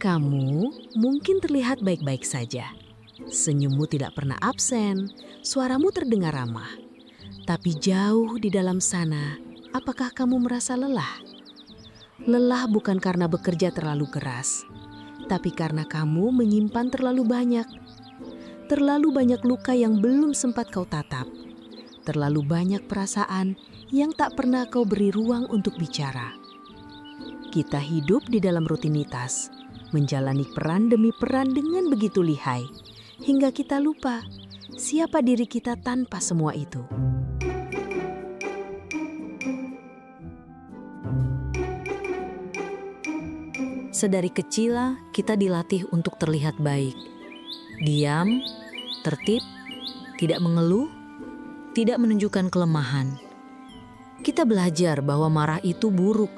Kamu mungkin terlihat baik-baik saja. Senyummu tidak pernah absen, suaramu terdengar ramah. Tapi jauh di dalam sana, apakah kamu merasa lelah? Lelah bukan karena bekerja terlalu keras, tapi karena kamu menyimpan terlalu banyak. Terlalu banyak luka yang belum sempat kau tatap. Terlalu banyak perasaan yang tak pernah kau beri ruang untuk bicara. Kita hidup di dalam rutinitas, menjalani peran demi peran dengan begitu lihai, hingga kita lupa siapa diri kita tanpa semua itu. Sedari kecil, kita dilatih untuk terlihat baik. Diam, tertib, tidak mengeluh, tidak menunjukkan kelemahan. Kita belajar bahwa marah itu buruk,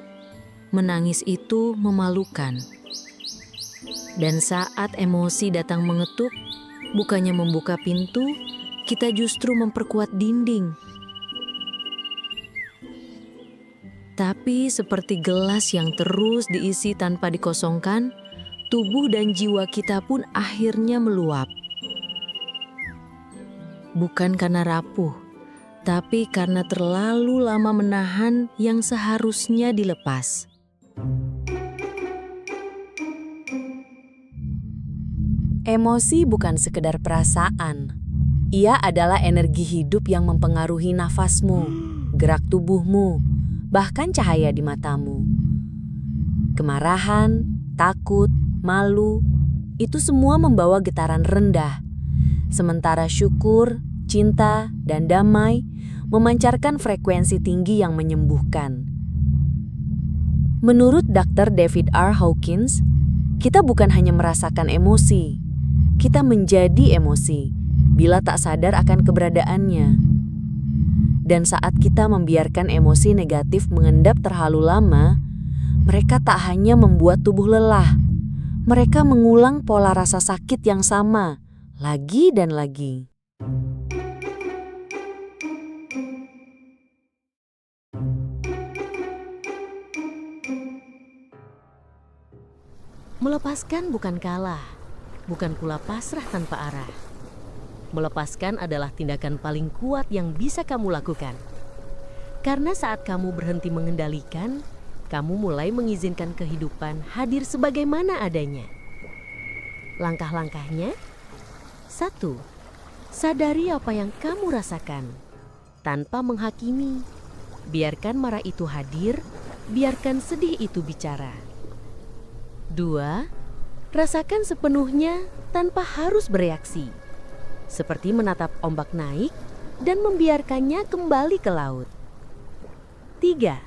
menangis itu memalukan. Dan saat emosi datang mengetuk, bukannya membuka pintu, kita justru memperkuat dinding. Tapi seperti gelas yang terus diisi tanpa dikosongkan, tubuh dan jiwa kita pun akhirnya meluap. Bukan karena rapuh, tapi karena terlalu lama menahan yang seharusnya dilepas. Emosi bukan sekedar perasaan. Ia adalah energi hidup yang mempengaruhi nafasmu, gerak tubuhmu, bahkan cahaya di matamu. Kemarahan, takut, malu, itu semua membawa getaran rendah. Sementara syukur, cinta, dan damai memancarkan frekuensi tinggi yang menyembuhkan. Menurut Dr. David R. Hawkins, kita bukan hanya merasakan emosi, kita menjadi emosi bila tak sadar akan keberadaannya. Dan saat kita membiarkan emosi negatif mengendap terlalu lama, mereka tak hanya membuat tubuh lelah, mereka mengulang pola rasa sakit yang sama, lagi dan lagi. Melepaskan bukan kalah, bukan pula pasrah tanpa arah. Melepaskan adalah tindakan paling kuat yang bisa kamu lakukan. Karena saat kamu berhenti mengendalikan, kamu mulai mengizinkan kehidupan hadir sebagaimana adanya. Langkah-langkahnya: 1. Sadari apa yang kamu rasakan. Tanpa menghakimi, biarkan marah itu hadir, biarkan sedih itu bicara. 2. Rasakan sepenuhnya tanpa harus bereaksi. Seperti menatap ombak naik dan membiarkannya kembali ke laut. 3.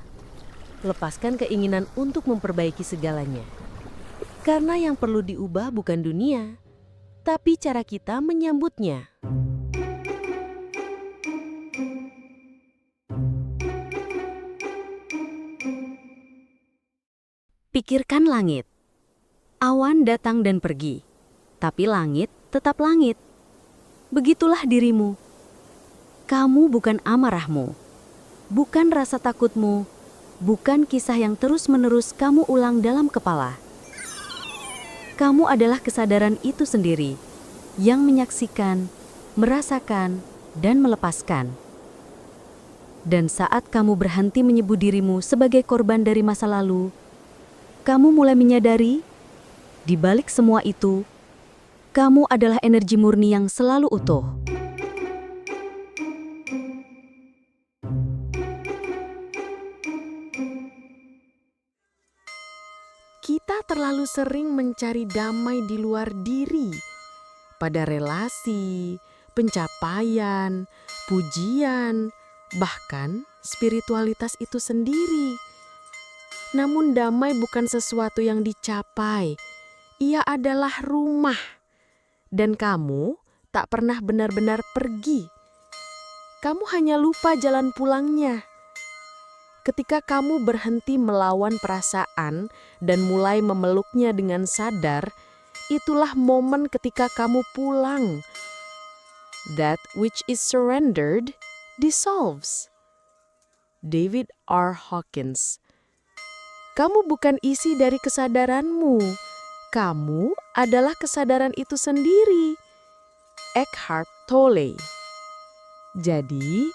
Lepaskan keinginan untuk memperbaiki segalanya. Karena yang perlu diubah bukan dunia, tapi cara kita menyambutnya. Pikirkan langit. Awan datang dan pergi, tapi langit tetap langit. Begitulah dirimu. Kamu bukan amarahmu, bukan rasa takutmu, bukan kisah yang terus-menerus kamu ulang dalam kepala. Kamu adalah kesadaran itu sendiri yang menyaksikan, merasakan, dan melepaskan. Dan saat kamu berhenti menyebut dirimu sebagai korban dari masa lalu, kamu mulai menyadari, di balik semua itu, kamu adalah energi murni yang selalu utuh. Kita terlalu sering mencari damai di luar diri, pada relasi, pencapaian, pujian, bahkan spiritualitas itu sendiri. Namun damai bukan sesuatu yang dicapai, ia adalah rumah. Dan kamu tak pernah benar-benar pergi. Kamu hanya lupa jalan pulangnya. Ketika kamu berhenti melawan perasaan dan mulai memeluknya dengan sadar, itulah momen ketika kamu pulang. That which is surrendered dissolves. David R. Hawkins. Kamu bukan isi dari kesadaranmu, Kamu adalah kesadaran itu sendiri. Eckhart Tolle. Jadi,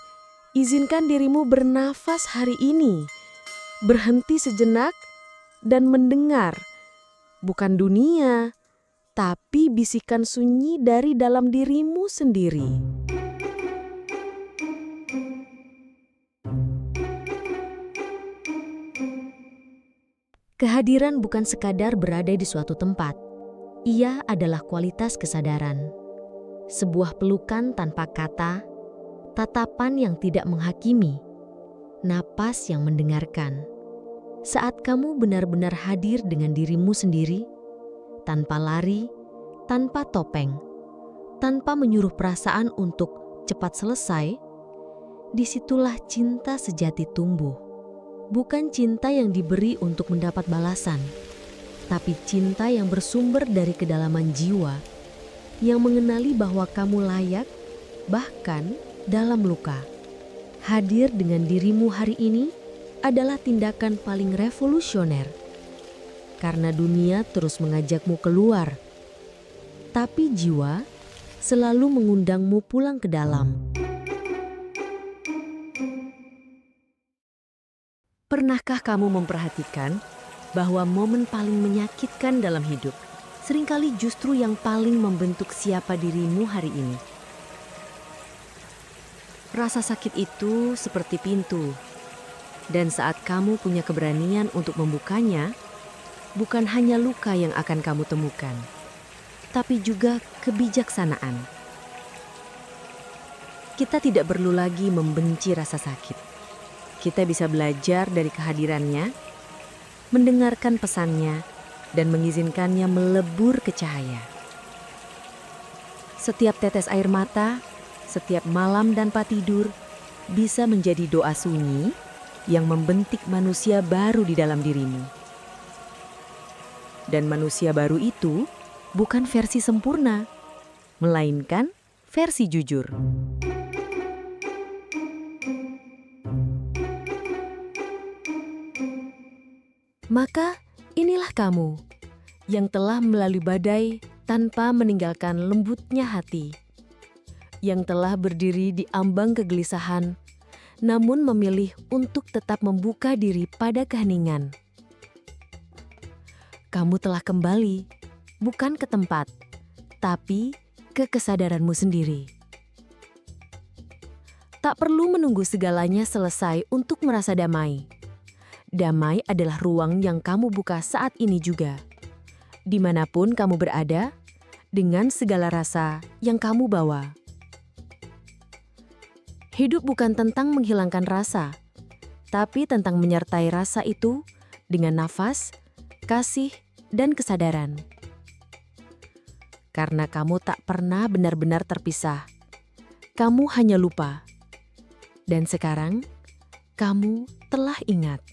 izinkan dirimu bernafas hari ini. Berhenti sejenak dan mendengar. Bukan dunia, tapi bisikan sunyi dari dalam dirimu sendiri. Kehadiran bukan sekadar berada di suatu tempat. Ia adalah kualitas kesadaran. Sebuah pelukan tanpa kata, tatapan yang tidak menghakimi, napas yang mendengarkan. Saat kamu benar-benar hadir dengan dirimu sendiri, tanpa lari, tanpa topeng, tanpa menyuruh perasaan untuk cepat selesai, disitulah cinta sejati tumbuh. Bukan cinta yang diberi untuk mendapat balasan, tapi cinta yang bersumber dari kedalaman jiwa, yang mengenali bahwa kamu layak, bahkan dalam luka. Hadir dengan dirimu hari ini adalah tindakan paling revolusioner, karena dunia terus mengajakmu keluar, tapi jiwa selalu mengundangmu pulang ke dalam. Pernahkah kamu memperhatikan bahwa momen paling menyakitkan dalam hidup seringkali justru yang paling membentuk siapa dirimu hari ini? Rasa sakit itu seperti pintu, dan saat kamu punya keberanian untuk membukanya, bukan hanya luka yang akan kamu temukan, tapi juga kebijaksanaan. Kita tidak perlu lagi membenci rasa sakit. Kita bisa belajar dari kehadirannya, mendengarkan pesannya, dan mengizinkannya melebur ke cahaya. Setiap tetes air mata, setiap malam tanpa tidur, bisa menjadi doa sunyi yang membentik manusia baru di dalam dirimu. Dan manusia baru itu bukan versi sempurna, melainkan versi jujur. Maka inilah kamu yang telah melalui badai tanpa meninggalkan lembutnya hati, yang telah berdiri di ambang kegelisahan, namun memilih untuk tetap membuka diri pada keheningan. Kamu telah kembali, bukan ke tempat, tapi ke kesadaranmu sendiri. Tak perlu menunggu segalanya selesai untuk merasa damai. Damai adalah ruang yang kamu buka saat ini juga. Dimanapun kamu berada, dengan segala rasa yang kamu bawa. Hidup bukan tentang menghilangkan rasa, tapi tentang menyertai rasa itu dengan nafas, kasih, dan kesadaran. Karena kamu tak pernah benar-benar terpisah. Kamu hanya lupa. Dan sekarang, kamu telah ingat.